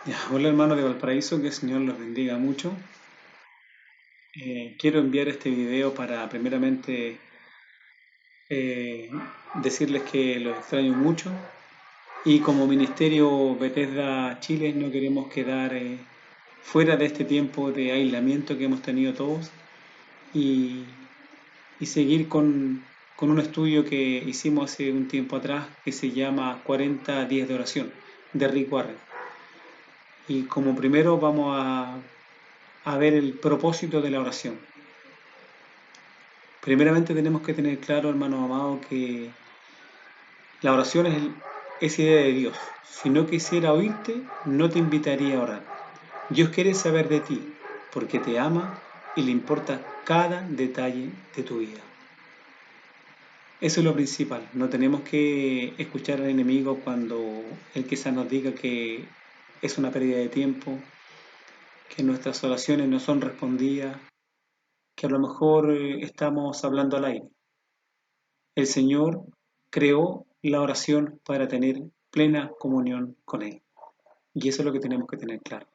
Ya, hola hermanos de Valparaíso, que el Señor los bendiga mucho. Quiero enviar este video para primeramente eh, decirles que los extraño mucho y como Ministerio Bethesda Chile no queremos quedar fuera de este tiempo de aislamiento que hemos tenido todos y, y seguir con un estudio que hicimos hace un tiempo atrás que se llama 40 días de oración de Rick Warren. Y como primero vamos a ver el propósito de la oración. Primeramente tenemos que tener claro, hermano amado, que la oración es idea de Dios. Si no quisiera oírte, no te invitaría a orar. Dios quiere saber de ti, porque te ama y le importa cada detalle de tu vida. Eso es lo principal. No tenemos que escuchar al enemigo cuando él quizás nos diga que es una pérdida de tiempo, que nuestras oraciones no son respondidas, que a lo mejor estamos hablando al aire. El Señor creó la oración para tener plena comunión con Él. Y eso es lo que tenemos que tener claro.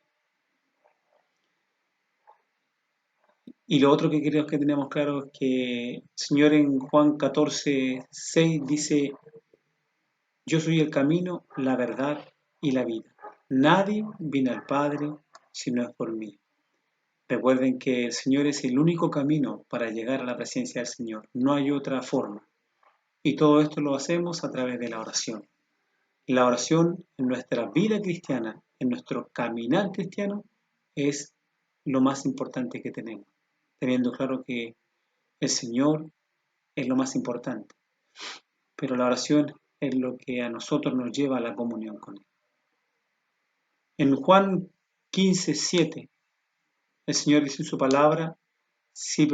Y lo otro que creo que tenemos claro es que el Señor en Juan 14:6 dice, yo soy el camino, la verdad y la vida. Nadie viene al Padre si no es por mí. Recuerden que el Señor es el único camino para llegar a la presencia del Señor. No hay otra forma. Y todo esto lo hacemos a través de la oración. La oración en nuestra vida cristiana, en nuestro caminar cristiano, es lo más importante que tenemos, teniendo claro que el Señor es lo más importante, pero la oración es lo que a nosotros nos lleva a la comunión con Él. En Juan 15:7, el Señor dice en su palabra, si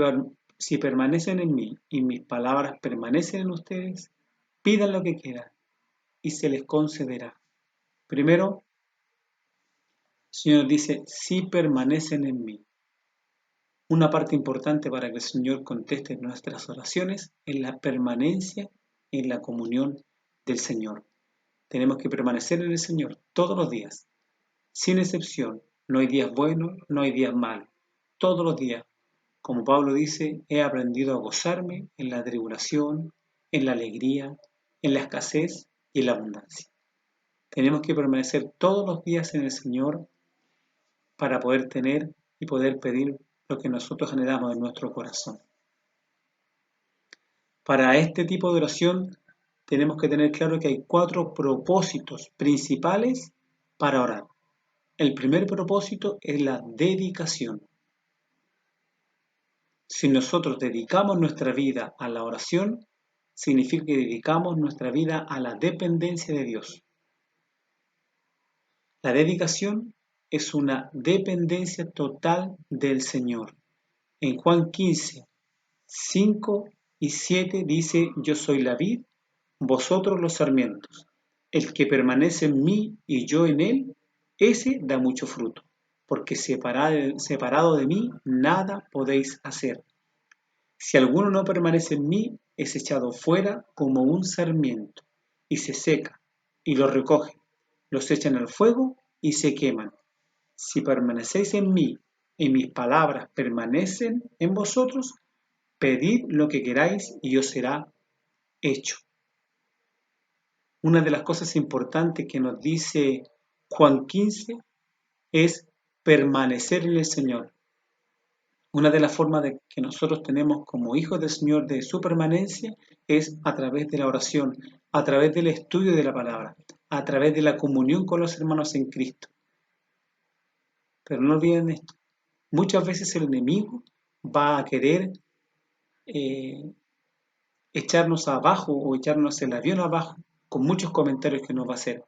permanecen en mí y mis palabras permanecen en ustedes, pidan lo que quieran y se les concederá. Primero, el Señor dice, si permanecen en mí. Una parte importante para que el Señor conteste nuestras oraciones es la permanencia en la comunión del Señor. Tenemos que permanecer en el Señor todos los días, sin excepción. No hay días buenos, no hay días malos. Todos los días, como Pablo dice, he aprendido a gozarme en la tribulación, en la alegría, en la escasez y en la abundancia. Tenemos que permanecer todos los días en el Señor para poder tener y poder pedir lo que nosotros generamos en nuestro corazón. Para este tipo de oración tenemos que tener claro que hay 4 propósitos principales para orar. El primer propósito es la dedicación. Si nosotros dedicamos nuestra vida a la oración, significa que dedicamos nuestra vida a la dependencia de Dios. La dedicación es una dependencia total del Señor. En Juan 15, 5 y 7 dice, yo soy la vid, vosotros los sarmientos. El que permanece en mí y yo en él, ese da mucho fruto, porque separado de mí nada podéis hacer. Si alguno no permanece en mí, es echado fuera como un sarmiento, y se seca, y lo recogen, los echan al fuego y se queman. Si permanecéis en mí y mis palabras permanecen en vosotros, pedid lo que queráis y os será hecho. Una de las cosas importantes que nos dice Juan 15 es permanecer en el Señor. Una de las formas de que nosotros tenemos como hijos del Señor de su permanencia es a través de la oración, a través del estudio de la palabra, a través de la comunión con los hermanos en Cristo. Pero no olviden esto, muchas veces el enemigo va a querer eh, echarnos abajo o echarnos el avión abajo con muchos comentarios que nos va a hacer.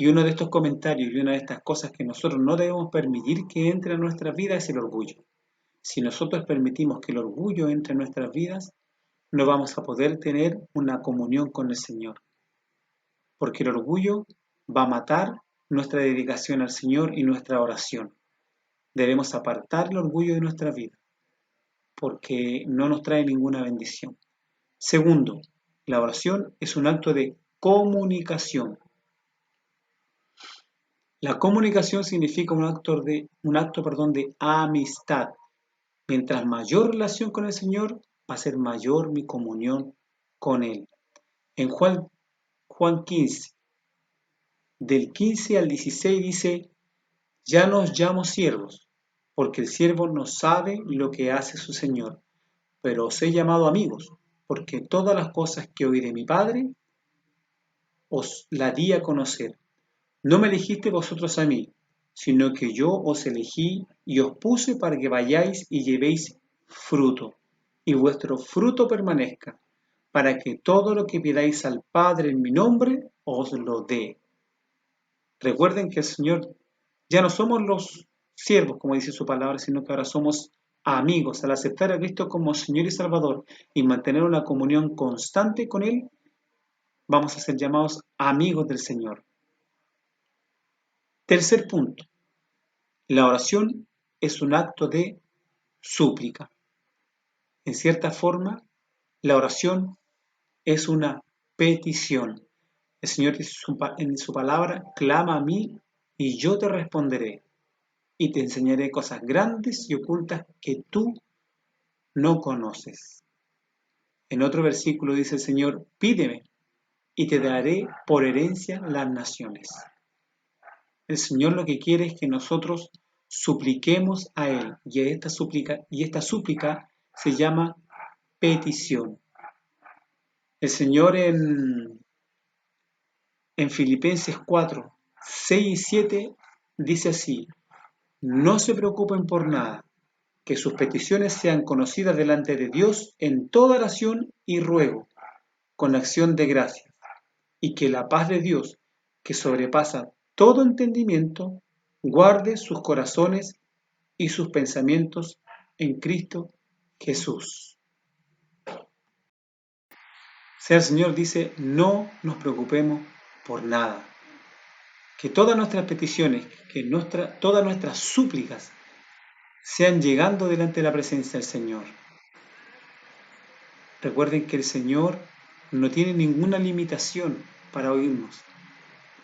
Y uno de estos comentarios y una de estas cosas que nosotros no debemos permitir que entre en nuestras vidas es el orgullo. Si nosotros permitimos que el orgullo entre en nuestras vidas, no vamos a poder tener una comunión con el Señor. Porque el orgullo va a matar nuestra dedicación al Señor y nuestra oración. Debemos apartar el orgullo de nuestra vida, porque no nos trae ninguna bendición. Segundo, la oración es un acto de comunicación. La comunicación significa un acto, de amistad. Mientras mayor relación con el Señor, va a ser mayor mi comunión con Él. En Juan 15, del 15 al 16 dice, ya no os llamo siervos, porque el siervo no sabe lo que hace su Señor, pero os he llamado amigos, porque todas las cosas que oí de mi Padre os las di a conocer. No me elegisteis vosotros a mí, sino que yo os elegí y os puse para que vayáis y llevéis fruto, y vuestro fruto permanezca, para que todo lo que pidáis al Padre en mi nombre os lo dé. Recuerden que el Señor ya no somos los siervos, como dice su palabra, sino que ahora somos amigos. Al aceptar a Cristo como Señor y Salvador y mantener una comunión constante con Él, vamos a ser llamados amigos del Señor. Tercer punto, la oración es un acto de súplica. En cierta forma, la oración es una petición. El Señor dice en su palabra, clama a mí y yo te responderé y te enseñaré cosas grandes y ocultas que tú no conoces. En otro versículo dice el Señor, pídeme y te daré por herencia las naciones. El Señor lo que quiere es que nosotros supliquemos a Él y esta súplica se llama petición. El Señor en Filipenses 4, 6 y 7 dice así, no se preocupen por nada, que sus peticiones sean conocidas delante de Dios en toda oración y ruego, con acción de gracias, y que la paz de Dios, que sobrepasa todo entendimiento, guarde sus corazones y sus pensamientos en Cristo Jesús. O sea, el Señor dice, no nos preocupemos por nada. Que todas nuestras peticiones, todas nuestras súplicas sean llegando delante de la presencia del Señor. Recuerden que el Señor no tiene ninguna limitación para oírnos.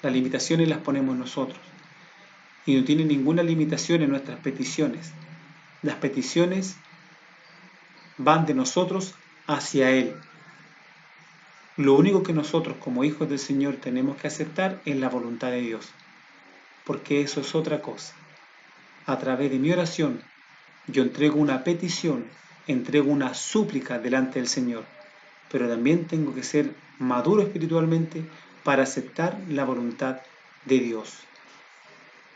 Las limitaciones las ponemos nosotros. Y no tiene ninguna limitación en nuestras peticiones. Las peticiones van de nosotros hacia Él. Lo único que nosotros como hijos del Señor tenemos que aceptar es la voluntad de Dios. Porque eso es otra cosa. A través de mi oración, yo entrego una petición, entrego una súplica delante del Señor. Pero también tengo que ser maduro espiritualmente para aceptar la voluntad de Dios.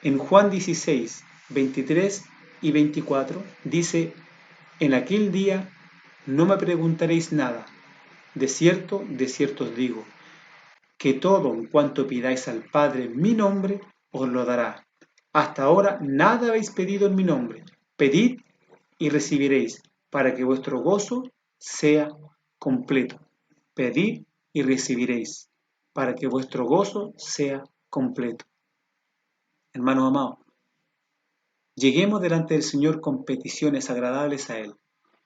En Juan 16, 23 y 24 dice, en aquel día no me preguntaréis nada. De cierto os digo, que todo en cuanto pidáis al Padre en mi nombre, os lo dará. Hasta ahora nada habéis pedido en mi nombre. Pedid y recibiréis, para que vuestro gozo sea completo. Pedid y recibiréis, para que vuestro gozo sea completo. Hermanos amados, lleguemos delante del Señor con peticiones agradables a Él.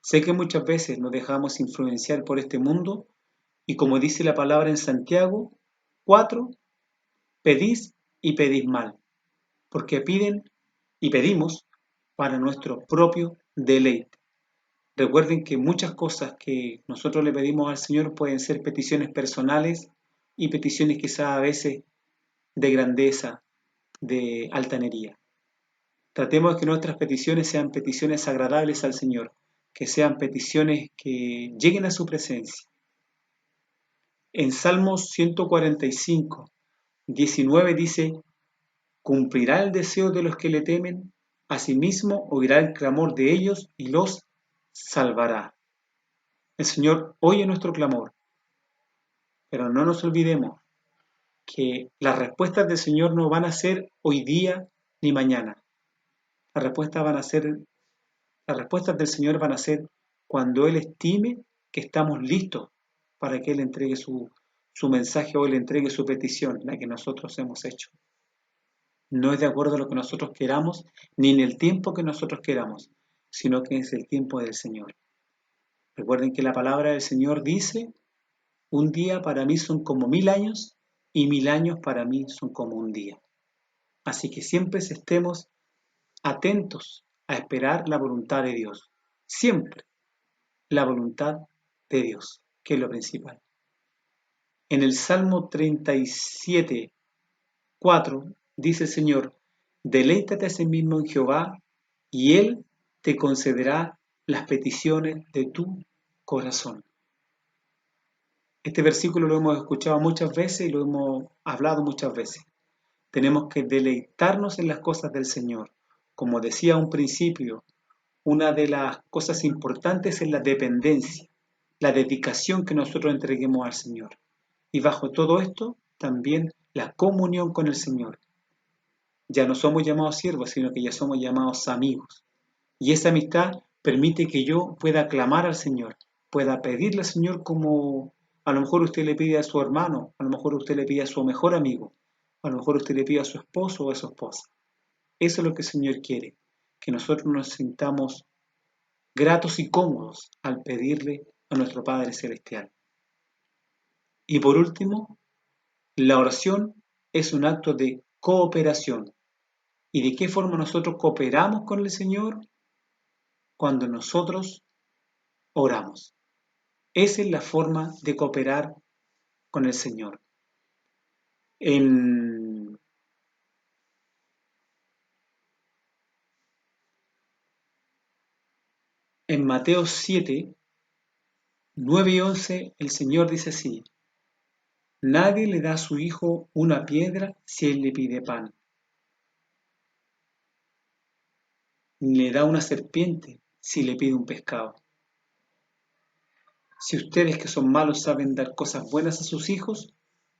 Sé que muchas veces nos dejamos influenciar por este mundo y como dice la palabra en Santiago 4, pedís y pedís mal, porque piden y pedimos para nuestro propio deleite. Recuerden que muchas cosas que nosotros le pedimos al Señor pueden ser peticiones personales y peticiones quizás a veces de grandeza, de altanería. Tratemos de que nuestras peticiones sean peticiones agradables al Señor, que sean peticiones que lleguen a su presencia. En Salmos 145, 19 dice, cumplirá el deseo de los que le temen, asimismo oirá el clamor de ellos y los salvará. El Señor oye nuestro clamor, pero no nos olvidemos que las respuestas del Señor no van a ser hoy día ni mañana. Las respuestas del Señor van a ser cuando Él estime que estamos listos para que Él entregue su mensaje o Él entregue su petición, la que nosotros hemos hecho. No es de acuerdo a lo que nosotros queramos, ni en el tiempo que nosotros queramos, sino que es el tiempo del Señor. Recuerden que la palabra del Señor dice, un día para mí son como 1000 años y 1000 años para mí son como un día. Así que siempre estemos atentos a esperar la voluntad de Dios. Siempre la voluntad de Dios, que es lo principal. En el Salmo 37, 4, dice el Señor, deleítate a sí mismo en Jehová, y Él te concederá las peticiones de tu corazón. Este versículo lo hemos escuchado muchas veces y lo hemos hablado muchas veces. Tenemos que deleitarnos en las cosas del Señor. Como decía a un principio, una de las cosas importantes es la dependencia, la dedicación que nosotros entreguemos al Señor. Y bajo todo esto, también la comunión con el Señor. Ya no somos llamados siervos, sino que ya somos llamados amigos. Y esa amistad permite que yo pueda clamar al Señor, pueda pedirle al Señor como a lo mejor usted le pide a su hermano, a lo mejor usted le pide a su mejor amigo, a lo mejor usted le pide a su esposo o a su esposa. Eso es lo que el Señor quiere, que nosotros nos sintamos gratos y cómodos al pedirle a nuestro Padre Celestial. Y por último, la oración es un acto de cooperación. ¿Y de qué forma nosotros cooperamos con el Señor? Cuando nosotros oramos. Esa es la forma de cooperar con el Señor. En, en Mateo 7, 9 y 11, el Señor dice así, nadie le da a su hijo una piedra si él le pide pan, ni le da una serpiente si le pide un pescado. Si ustedes que son malos saben dar cosas buenas a sus hijos,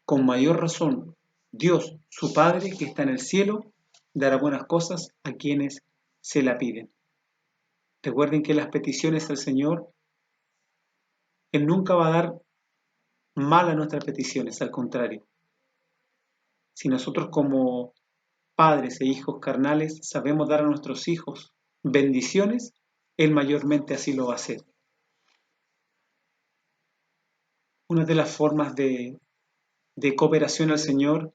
con mayor razón, Dios, su Padre que está en el cielo, dará buenas cosas a quienes se la piden. Recuerden que las peticiones al Señor, Él nunca va a dar mal a nuestras peticiones, al contrario. Si nosotros como padres e hijos carnales sabemos dar a nuestros hijos bendiciones, Él mayormente así lo va a hacer. Una de las formas de cooperación al Señor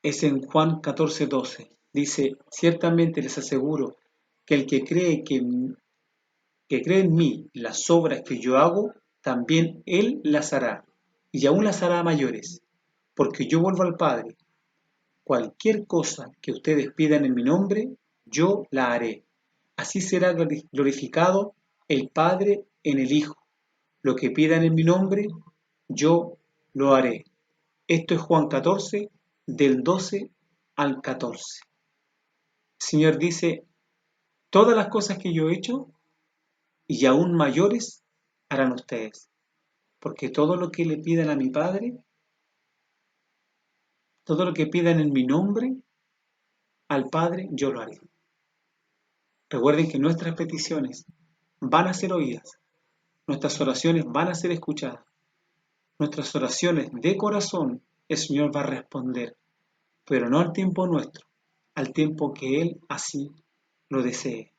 es en Juan 14:12. Dice, ciertamente les aseguro que el que cree en mí las obras que yo hago, también Él las hará, y aún las hará mayores, porque yo vuelvo al Padre. Cualquier cosa que ustedes pidan en mi nombre, yo la haré. Así será glorificado el Padre en el Hijo. Lo que pidan en mi nombre, yo lo haré. Esto es Juan 14, del 12 al 14. El Señor dice, todas las cosas que yo he hecho y aún mayores harán ustedes, porque todo lo que le pidan a mi Padre, todo lo que pidan en mi nombre, al Padre yo lo haré. Recuerden que nuestras peticiones van a ser oídas, nuestras oraciones van a ser escuchadas, nuestras oraciones de corazón el Señor va a responder, pero no al tiempo nuestro, al tiempo que Él así lo desee.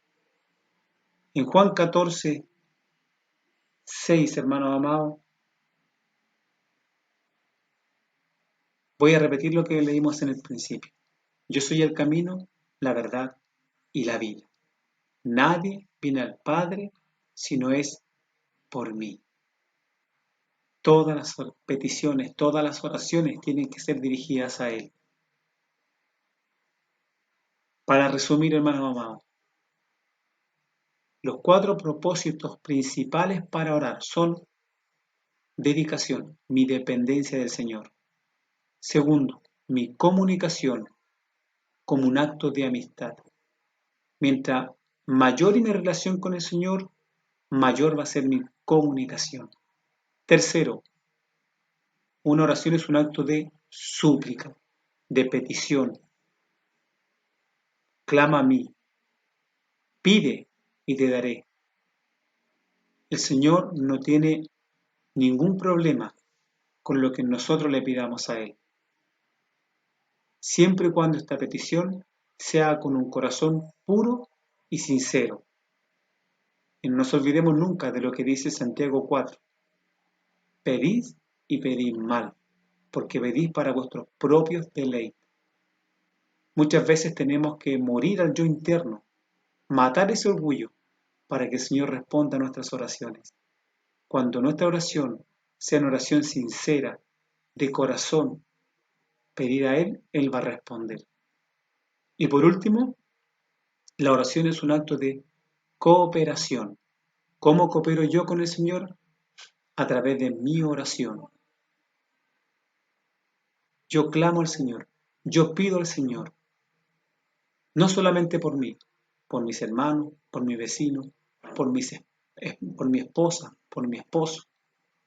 En Juan 14, 6, hermanos amados, voy a repetir lo que leímos en el principio. Yo soy el camino, la verdad y la vida. Nadie viene al Padre si no es por mí. Todas las peticiones, todas las oraciones tienen que ser dirigidas a Él. Para resumir, hermanos amados, los 4 propósitos principales para orar son dedicación, mi dependencia del Señor. Segundo, mi comunicación como un acto de amistad. Mientras mayor es mi relación con el Señor, mayor va a ser mi comunicación. Tercero, una oración es un acto de súplica, de petición. Clama a mí, pide y te daré. El Señor no tiene ningún problema con lo que nosotros le pidamos a Él, siempre y cuando esta petición sea con un corazón puro y sincero. Y no nos olvidemos nunca de lo que dice Santiago 4. Pedid y pedid mal, porque pedís para vuestros propios deleites. Muchas veces tenemos que morir al yo interno, matar ese orgullo, para que el Señor responda a nuestras oraciones. Cuando nuestra oración sea una oración sincera, de corazón, pedir a Él, Él va a responder. Y por último, la oración es un acto de cooperación. ¿Cómo coopero yo con el Señor? A través de mi oración. Yo clamo al Señor, yo pido al Señor, no solamente por mí, por mis hermanos, por mi vecino, por, por mi esposa, por mi esposo,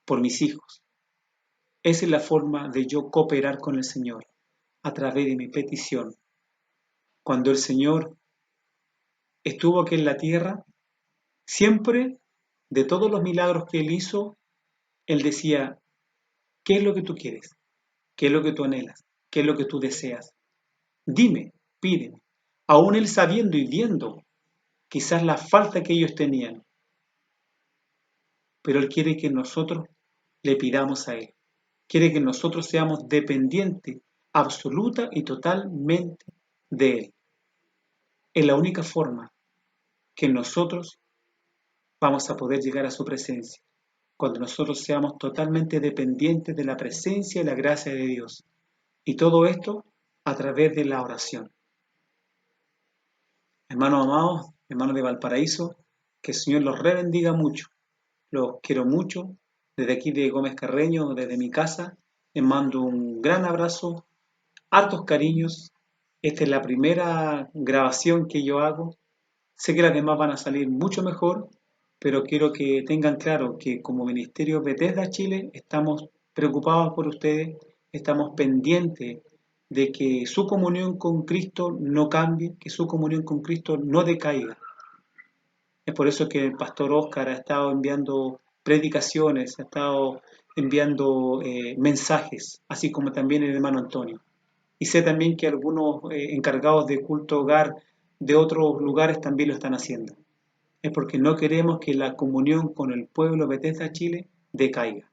por mis hijos. Esa es la forma de yo cooperar con el Señor, a través de mi petición. Cuando el Señor estuvo aquí en la tierra, siempre, de todos los milagros que Él hizo, Él decía, ¿qué es lo que tú quieres? ¿Qué es lo que tú anhelas? ¿Qué es lo que tú deseas? Dime, pídeme. Aún Él sabiendo y viendo quizás la falta que ellos tenían, pero Él quiere que nosotros le pidamos a Él. Quiere que nosotros seamos dependientes absoluta y totalmente de Él. Es la única forma que nosotros vamos a poder llegar a su presencia, cuando nosotros seamos totalmente dependientes de la presencia y la gracia de Dios. Y todo esto a través de la oración. Hermanos amados, hermanos de Valparaíso, que el Señor los bendiga mucho. Los quiero mucho. Desde aquí de Gómez Carreño, desde mi casa, les mando un gran abrazo, hartos cariños. Esta es la primera grabación que yo hago. Sé que las demás van a salir mucho mejor, pero quiero que tengan claro que como Ministerio Bethesda Chile estamos preocupados por ustedes, estamos pendientes de que su comunión con Cristo no cambie, que su comunión con Cristo no decaiga. Es por eso que el pastor Oscar ha estado enviando predicaciones, ha estado enviando mensajes, así como también el hermano Antonio. Y sé también que algunos encargados de culto hogar de otros lugares también lo están haciendo. Es porque no queremos que la comunión con el pueblo Bethesda Chile decaiga.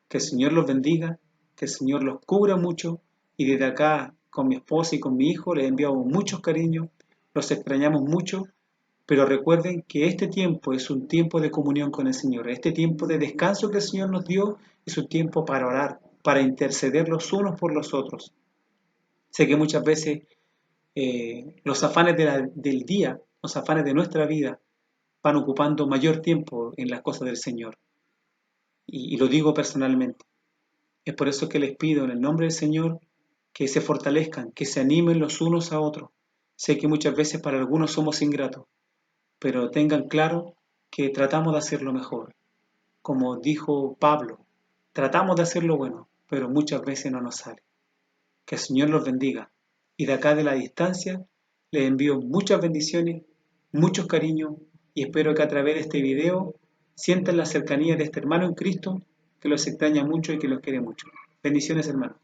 Que el Señor los bendiga, que el Señor los cubra mucho y desde acá con mi esposa y con mi hijo les enviamos muchos cariños, los extrañamos mucho, pero recuerden que este tiempo es un tiempo de comunión con el Señor, este tiempo de descanso que el Señor nos dio es un tiempo para orar, para interceder los unos por los otros. Sé que muchas veces los afanes del día, los afanes de nuestra vida, van ocupando mayor tiempo en las cosas del Señor. Y lo digo personalmente. Es por eso que les pido en el nombre del Señor que se fortalezcan, que se animen los unos a otros. Sé que muchas veces para algunos somos ingratos, pero tengan claro que tratamos de hacer lo mejor. Como dijo Pablo, tratamos de hacer lo bueno, pero muchas veces no nos sale. Que el Señor los bendiga. Y de acá de la distancia les envío muchas bendiciones, muchos cariños y espero que a través de este video sientan la cercanía de este hermano en Cristo que los extraña mucho y que los quiere mucho. Bendiciones, hermano.